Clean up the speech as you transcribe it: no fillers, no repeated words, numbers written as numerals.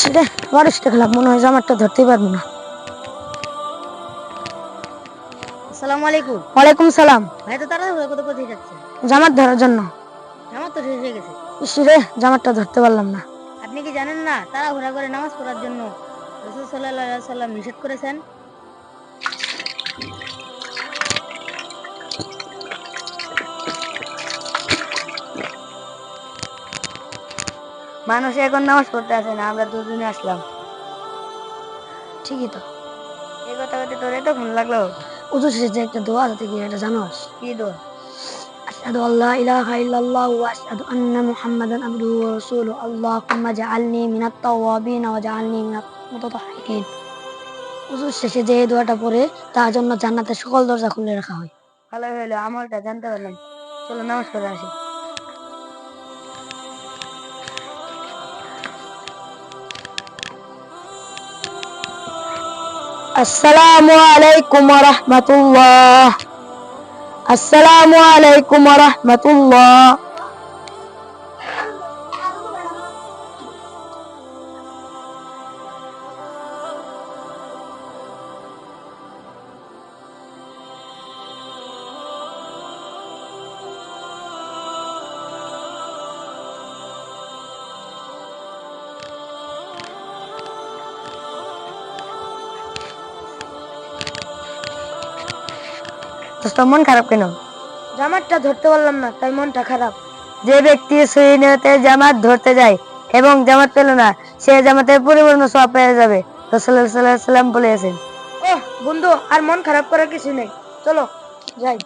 সেটা আবার খেলাম, মনে হয় জামারটা ধরতেই পারবো না। আসসালামু আলাইকুম। ওয়ালাইকুম সালাম। ভাই তো তারা কোথায় যাচ্ছে? জামাত ধরার জন্য। জামাত তো শেষ হয়ে গেছে। ইসরে জামারটা ধরতে পারলাম না। আপনি কি জানেন না তাড়াহুড়া করে নামাজ পড়ার জন্য রাসূল সাল্লাল্লাহু আলাইহি ওয়াসাল্লাম নিষেধ করেছেন? মানুষ এখন নামাজ পড়তে আসে না, আমরা দুদিনে আসলাম। ঠিকই তো। এই কথা বলতে তোর এত ফোন লাগলো? উজু শেষে যে একটা দোয়া আছে কি এটা জানোস? কি দোয়া? আশহাদু আল্লা ইলাহা ইল্লাল্লাহ ওয়া আশহাদু আন্না মুহাম্মাদান আবদুহু ওয়া রাসূলুহু আল্লাহুম্মা জাআলনি মিনাত তাওয়াবিন ওয়া জাআলনি মিনাত মুতাতাহহিরিন। উজু শেষে যে এই দোয়াটা পড়ে তার জন্য জান্নাতের সকল দরজা খুলে রাখা হয়। ভালো হলো, আমলটা জানতে পারলাম। চলো নামাজ পড়ে আসি। আসসালামু আলাইকুম ওয়া রাহমাতুল্লাহ। আসসালামু আলাইকুম ওয়া রাহমাতুল্লাহ। মন খারাপ কেন? জামাতটা ধরতে পারলাম না, তাই মনটা খারাপ। যে ব্যক্তি সহি নিয়তে জামাত ধরতে যায় এবং জামাত পেল না, সে জামাতের পরিপূর্ণ সওয়াব পেয়ে যাবে। রাসূলুল্লাহ সাল্লাল্লাহু আলাইহি ওয়াসাল্লাম বলেছেন। ওহ বন্ধু, আর মন খারাপ করার কিছু নেই, চলো যাই।